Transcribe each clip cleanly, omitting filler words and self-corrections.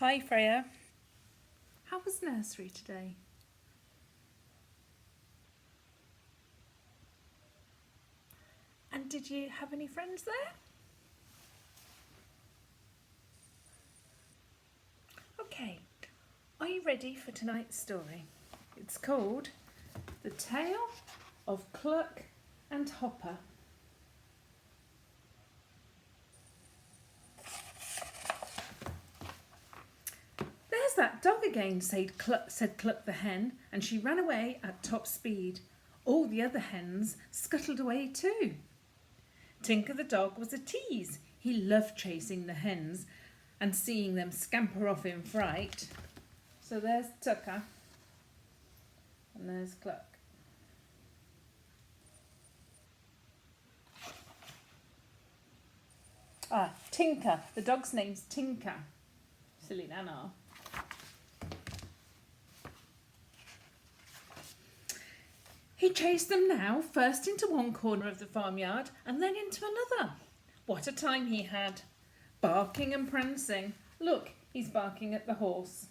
Hi Freya. How was nursery today? And did you have any friends there? Okay, are you ready for tonight's story? It's called The Tale of Cluck and Hopper. There's that dog again, said Cluck the hen, and she ran away at top speed. All the other hens scuttled away too. Tinker the dog was a tease. He loved chasing the hens and seeing them scamper off in fright. So there's Tucker and there's Cluck. Tinker. The dog's name's Tinker. Silly Nana. He chased them now, first into one corner of the farmyard and then into another. What a time he had, barking and prancing. Look, he's barking at the horse.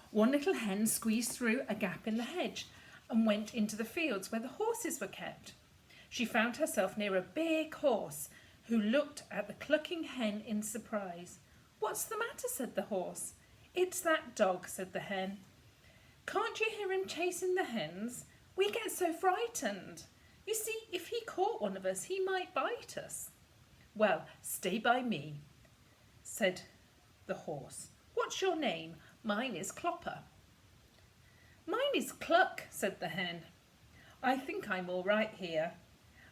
One little hen squeezed through a gap in the hedge and went into the fields where the horses were kept. She found herself near a big horse who looked at the clucking hen in surprise. "What's the matter?" said the horse. "It's that dog," said the hen. "Can't you hear him chasing the hens? We get so frightened. You see, if he caught one of us, he might bite us." "Well, stay by me," said the horse. "What's your name?" "Mine is Clopper." "Mine is Cluck," said the hen. "I think I'm all right here.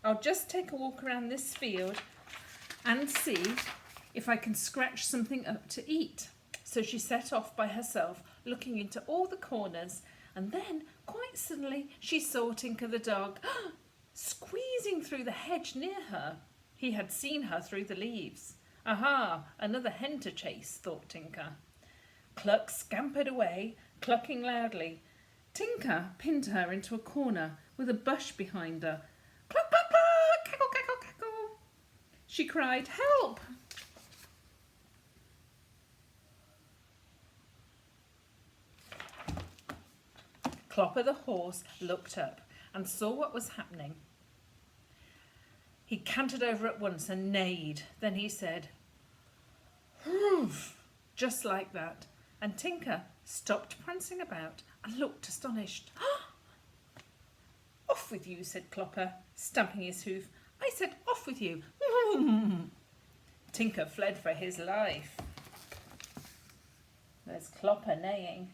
I'll just take a walk around this field and see if I can scratch something up to eat." So she set off by herself, looking into all the corners, and then, quite suddenly, she saw Tinker the dog squeezing through the hedge near her. He had seen her through the leaves. "Aha, another hen to chase," thought Tinker. Cluck scampered away, clucking loudly. Tinker pinned her into a corner with a bush behind her. "Cluck, cluck, cluck, cackle, cackle, cackle." She cried, "Help!" Clopper the horse looked up and saw what was happening. He cantered over at once and neighed. Then he said, "Hoof," just like that, and Tinker stopped prancing about and looked astonished. "Off with you," said Clopper, stamping his hoof. "I said off with you." Tinker fled for his life. There's Clopper neighing.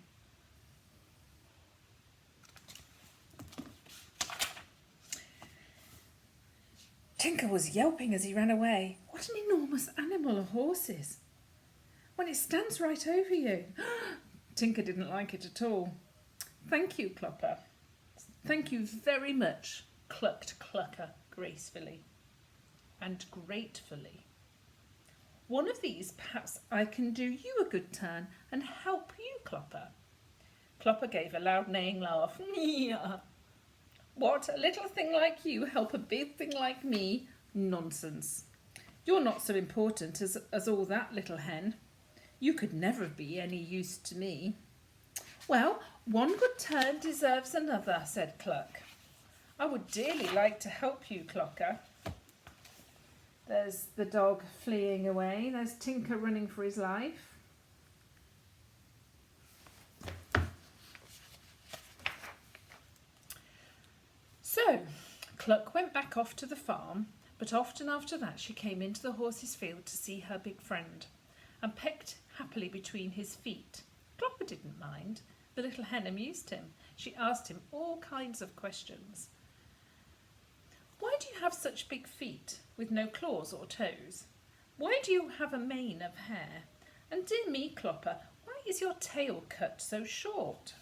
Tinker was yelping as he ran away. What an enormous animal a horse is, when it stands right over you. Tinker didn't like it at all. "Thank you, Clopper." "Thank you very much," clucked Clucker gracefully and gratefully. "One of these perhaps I can do you a good turn and help you, Clopper." Clopper gave a loud neighing laugh. "What, a little thing like you help a big thing like me? Nonsense. You're not so important as all that, little hen. You could never be any use to me." "Well, one good turn deserves another," said Cluck. "I would dearly like to help you, Clocker." There's the dog fleeing away. There's Tinker running for his life. So, Cluck went back off to the farm, but often after that she came into the horse's field to see her big friend, and pecked happily between his feet. Clopper didn't mind. The little hen amused him. She asked him all kinds of questions. "Why do you have such big feet with no claws or toes? Why do you have a mane of hair? And dear me, Clopper, why is your tail cut so short?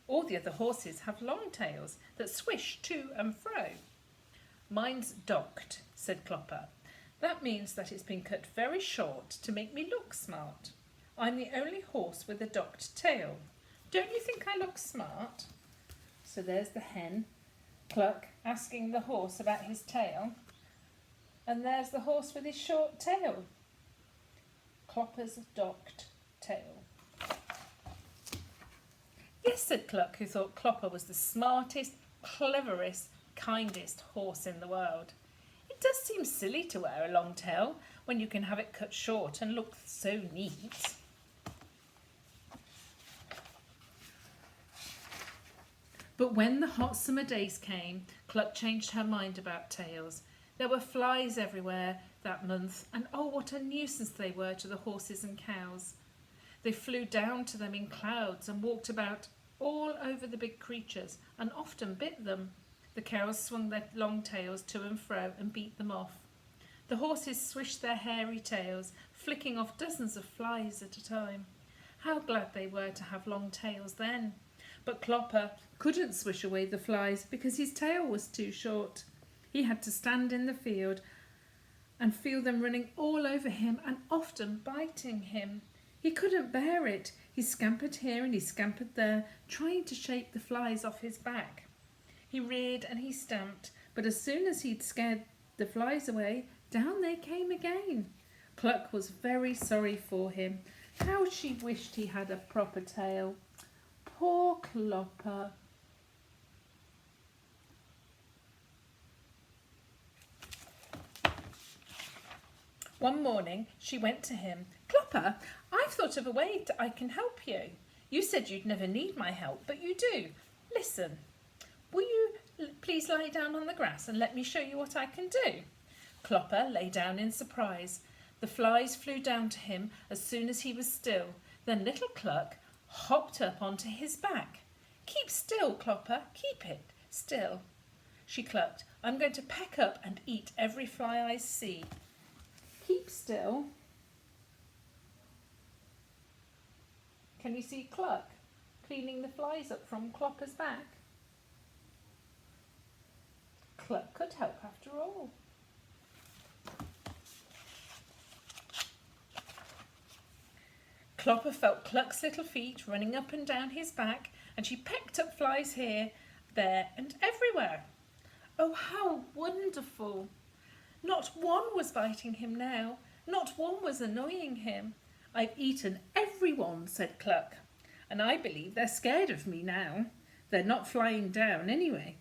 All the other horses have long tails that swish to and fro." "Mine's docked," said Clopper. "That means that it's been cut very short to make me look smart. I'm the only horse with a docked tail. Don't you think I look smart?" So there's the hen, Cluck, asking the horse about his tail. And there's the horse with his short tail. Clopper's docked tail. Yes, said Cluck, who thought Clopper was the smartest, cleverest, kindest horse in the world. It does seem silly to wear a long tail when you can have it cut short and look so neat. But when the hot summer days came, Cluck changed her mind about tails. There were flies everywhere that month, and oh, what a nuisance they were to the horses and cows. They flew down to them in clouds and walked about all over the big creatures and often bit them. The cows swung their long tails to and fro and beat them off. The horses swished their hairy tails, flicking off dozens of flies at a time. How glad they were to have long tails then. But Clopper couldn't swish away the flies because his tail was too short. He had to stand in the field and feel them running all over him and often biting him. He couldn't bear it. He scampered here and he scampered there, trying to shake the flies off his back. He reared and he stamped, but as soon as he'd scared the flies away, down they came again. Cluck was very sorry for him. How she wished he had a proper tail. Poor Clopper. One morning she went to him. Clopper, I've thought of a way I can help you. You said you'd never need my help, but you do. Listen, will you please lie down on the grass and let me show you what I can do? Clopper lay down in surprise. The flies flew down to him as soon as he was still. Then little Cluck hopped up onto his back. Keep still, Clopper, keep it still. She clucked. I'm going to peck up and eat every fly I see. Keep still. Can you see Cluck cleaning the flies up from Clopper's back? Cluck could help after all. Clopper felt Cluck's little feet running up and down his back, and she pecked up flies here, there and everywhere. Oh, how wonderful! Not one was biting him now. Not one was annoying him. I've eaten every one, said Cluck, and I believe they're scared of me now. They're not flying down anyway.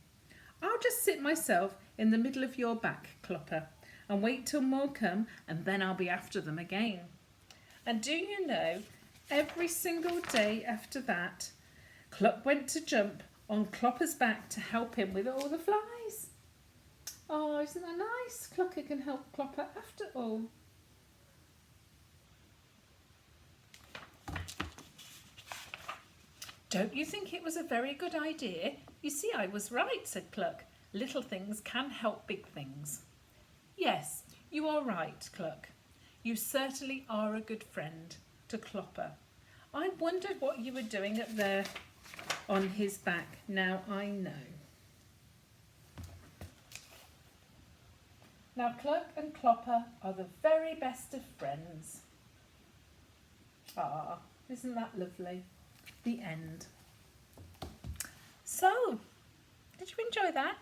I'll just sit myself in the middle of your back, Clopper, and wait till more come, and then I'll be after them again. And do you know, every single day after that, Cluck went to jump on Clopper's back to help him with all the flies. Oh, isn't that nice? Clucker can help Clopper after all. Don't you think it was a very good idea? You see, I was right, said Cluck. Little things can help big things. Yes, you are right, Cluck. You certainly are a good friend to Clopper. I wondered what you were doing up there on his back. Now I know. Now Cluck and Clopper are the very best of friends. Ah, isn't that lovely? The end. So, did you enjoy that?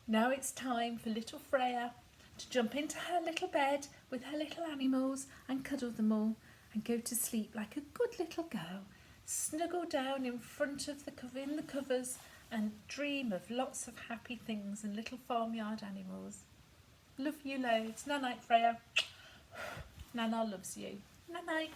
Now it's time for little Freya to jump into her little bed with her little animals and cuddle them all and go to sleep like a good little girl. Snuggle down in front of the covers and dream of lots of happy things and little farmyard animals. Love you loads. Night night, Freya. Nana loves you. Night night.